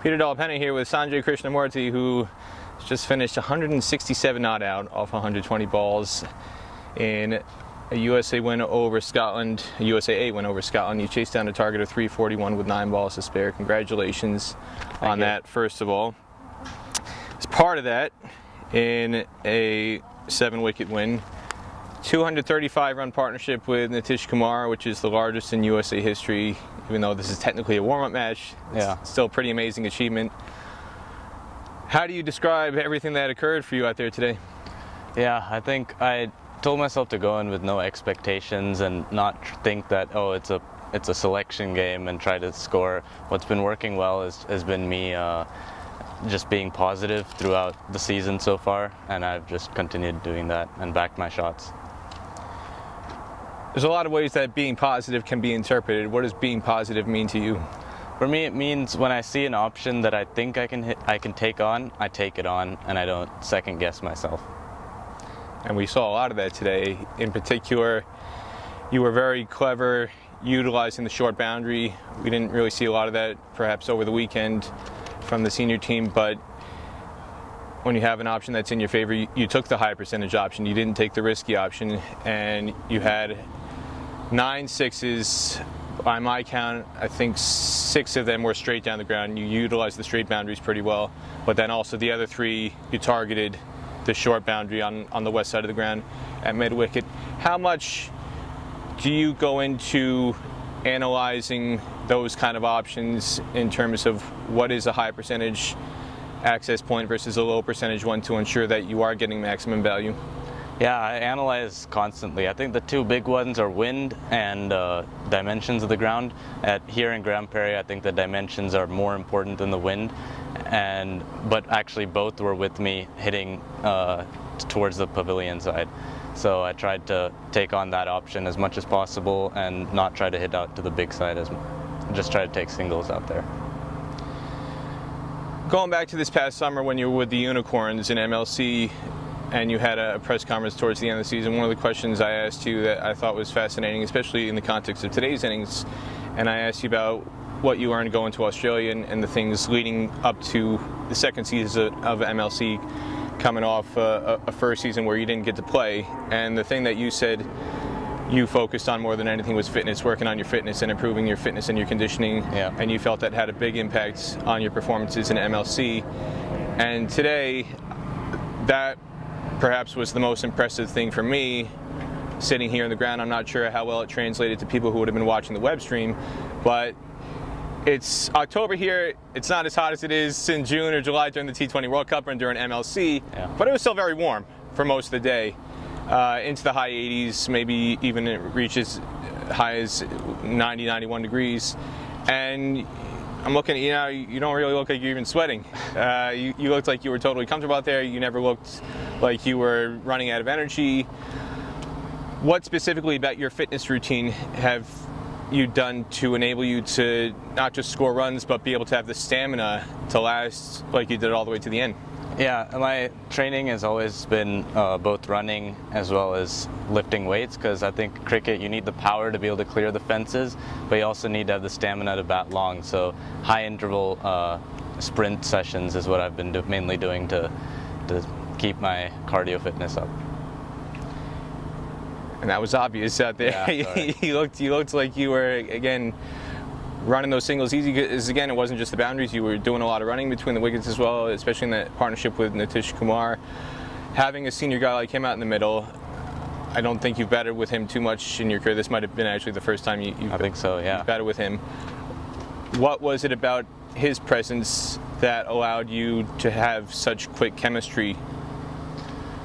Peter Delapenna here with Sanjay Krishnamurthi, who just finished 167 not out off 120 balls in a USA win over Scotland, a USAA win over Scotland. You chased down a target of 341 with 9 balls to spare. Congratulations on that, first of all. As part of that, in a 7-wicket win, 235-run partnership with Nitish Kumar, which is the largest in USA history. Even though this is technically a warm-up match, it's still a pretty amazing achievement. How do you describe everything that occurred for you out there today? Yeah, I think I told myself to go in with no expectations and not think that, oh, it's a selection game and try to score. What's been working well has been me just being positive throughout the season so far, and I've just continued doing that and backed my shots. There's a lot of ways that being positive can be interpreted. What does being positive mean to you? For me, it means when I see an option that I think I can take on, I take it on, and I don't second guess myself. And we saw a lot of that today. In particular, you were very clever utilizing the short boundary. We didn't really see a lot of that perhaps over the weekend from the senior team, but when you have an option that's in your favor, you took the high percentage option. You didn't take the risky option, and you had 9 sixes. By my count, I think 6 of them were straight down the ground. You utilized the straight boundaries pretty well, but then also the other 3, you targeted the short boundary on the west side of the ground at mid-wicket. How much do you go into analyzing those kind of options in terms of what is a high percentage access point versus a low percentage one to ensure that you are getting maximum value? Yeah, I analyze constantly. I think the 2 big ones are wind and dimensions of the ground. Here in Grand Prairie, I think the dimensions are more important than the wind, but actually both were with me hitting towards the pavilion side. So I tried to take on that option as much as possible and not try to hit out to the big side, just try to take singles out there. Going back to this past summer when you were with the Unicorns in MLC and you had a press conference towards the end of the season, one of the questions I asked you that I thought was fascinating, especially in the context of today's innings, and I asked you about what you learned going to Australia and the things leading up to the second season of MLC, coming off a first season where you didn't get to play. And the thing that you said you focused on more than anything was fitness, working on your fitness and improving your fitness and your conditioning. Yeah. And you felt that had a big impact on your performances in MLC. And today, that perhaps was the most impressive thing for me, sitting here on the ground. I'm not sure how well it translated to people who would have been watching the web stream, but it's October here. It's not as hot as it is in June or July during the T20 World Cup and during MLC, but it was still very warm for most of the day, into the high 80s, maybe even it reaches high as 90, 91 degrees. And I'm looking at you now, you don't really look like you're even sweating. You looked like you were totally comfortable out there. You never looked like you were running out of energy. What specifically about your fitness routine have you done to enable you to not just score runs, but be able to have the stamina to last like you did all the way to the end? Yeah, my training has always been both running as well as lifting weights, because I think cricket, you need the power to be able to clear the fences, but you also need to have the stamina to bat long. So high interval sprint sessions is what I've been mainly doing to keep my cardio fitness up. And that was obvious out there. Yeah, you looked like you were, again, running those singles easy, because again, it wasn't just the boundaries. You were doing a lot of running between the wickets as well, especially in that partnership with Nitish Kumar. Having a senior guy like him out in the middle, I don't think you've batted with him too much in your career. This might have been actually the first time you've batted with him. What was it about his presence that allowed you to have such quick chemistry?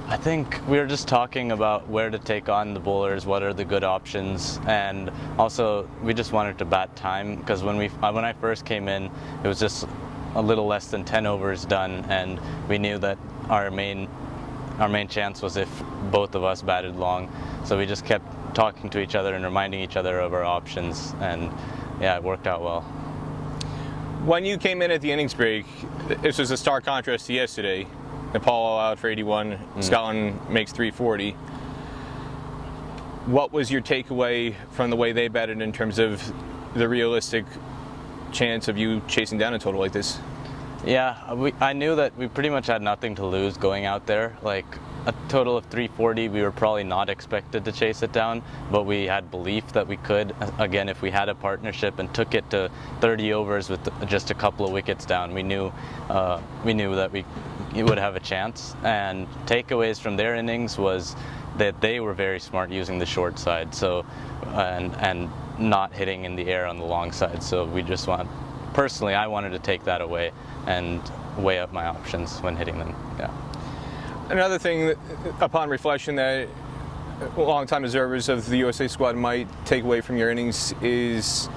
I think we were just talking about where to take on the bowlers, what are the good options, and also we just wanted to bat time, because when I first came in, it was just a little less than 10 overs done, and we knew that our main chance was if both of us batted long. So we just kept talking to each other and reminding each other of our options, and yeah, it worked out well. When you came in at the innings break, this was a stark contrast to yesterday. Nepal out for 81, Scotland makes 340. What was your takeaway from the way they batted in terms of the realistic chance of you chasing down a total like this? Yeah, I knew that we pretty much had nothing to lose going out there. Like a total of 340, we were probably not expected to chase it down, but we had belief that we could. Again, if we had a partnership and took it to 30 overs with just a couple of wickets down, we knew that we would have a chance. And takeaways from their innings was that they were very smart using the short side, so and not hitting in the air on the long side. So we just personally, I wanted to take that away and weigh up my options when hitting them. Yeah. Another thing, upon reflection, that longtime observers of the USA squad might take away from your innings is,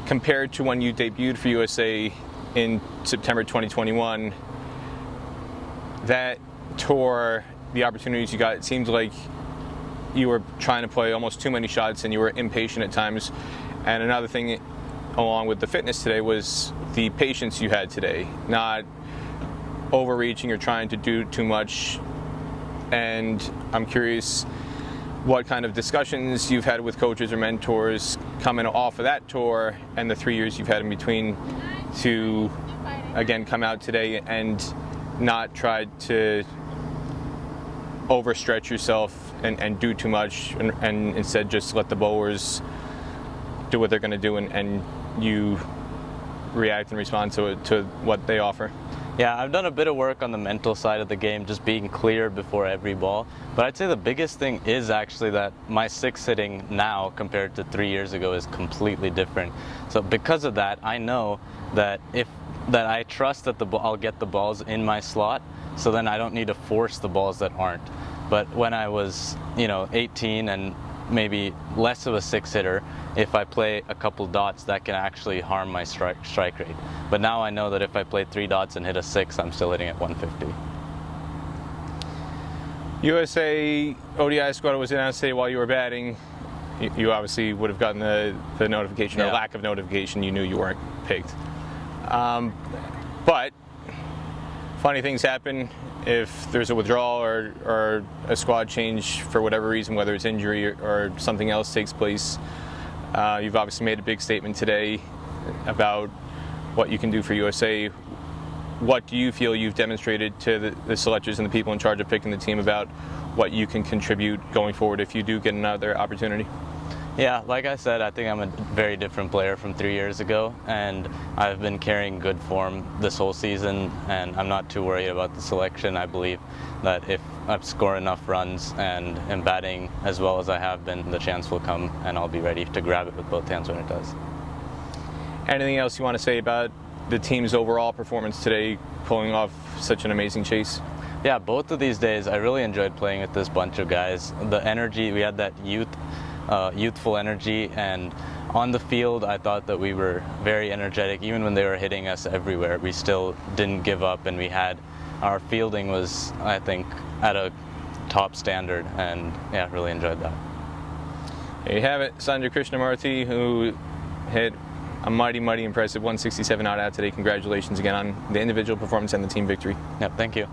compared to when you debuted for USA in September 2021, that tour, the opportunities you got, it seemed like you were trying to play almost too many shots and you were impatient at times. And another thing, along with the fitness today, was the patience you had today, not overreaching or trying to do too much. And I'm curious what kind of discussions you've had with coaches or mentors coming off of that tour and the 3 years you've had in between to, again, come out today and not try to overstretch yourself and do too much, and instead just let the bowlers do what they're going to do, and you react and respond to what they offer. Yeah, I've done a bit of work on the mental side of the game, just being clear before every ball. But I'd say the biggest thing is actually that my six hitting now compared to 3 years ago is completely different. So because of that, I know that I trust that I'll get the balls in my slot, so then I don't need to force the balls that aren't. But when I was, 18 and maybe less of a six hitter, if I play a couple dots, that can actually harm my strike rate. But now I know that if I play 3 dots and hit a 6, I'm still hitting at 150. USA ODI squad was announced today while you were batting. You obviously would have gotten the notification, or lack of notification. You knew you weren't picked. But funny things happen if there's a withdrawal or a squad change for whatever reason, whether it's injury or something else takes place. You've obviously made a big statement today about what you can do for USA. What do you feel you've demonstrated to the selectors and the people in charge of picking the team about what you can contribute going forward if you do get another opportunity? Yeah, like I said, I think I'm a very different player from 3 years ago, and I've been carrying good form this whole season, and I'm not too worried about the selection. I believe that if I score enough runs and am batting as well as I have been, the chance will come, and I'll be ready to grab it with both hands when it does. Anything else you want to say about the team's overall performance today, pulling off such an amazing chase? Yeah, both of these days I really enjoyed playing with this bunch of guys. The energy, we had that youthful energy, and on the field I thought that we were very energetic. Even when they were hitting us everywhere, we still didn't give up, and our fielding was, I think, at a top standard, and yeah, really enjoyed that. There you have it, Sanjay Krishnamurthi, who hit a mighty impressive 167 not out today. Congratulations again on the individual performance and the team victory. Yep, thank you.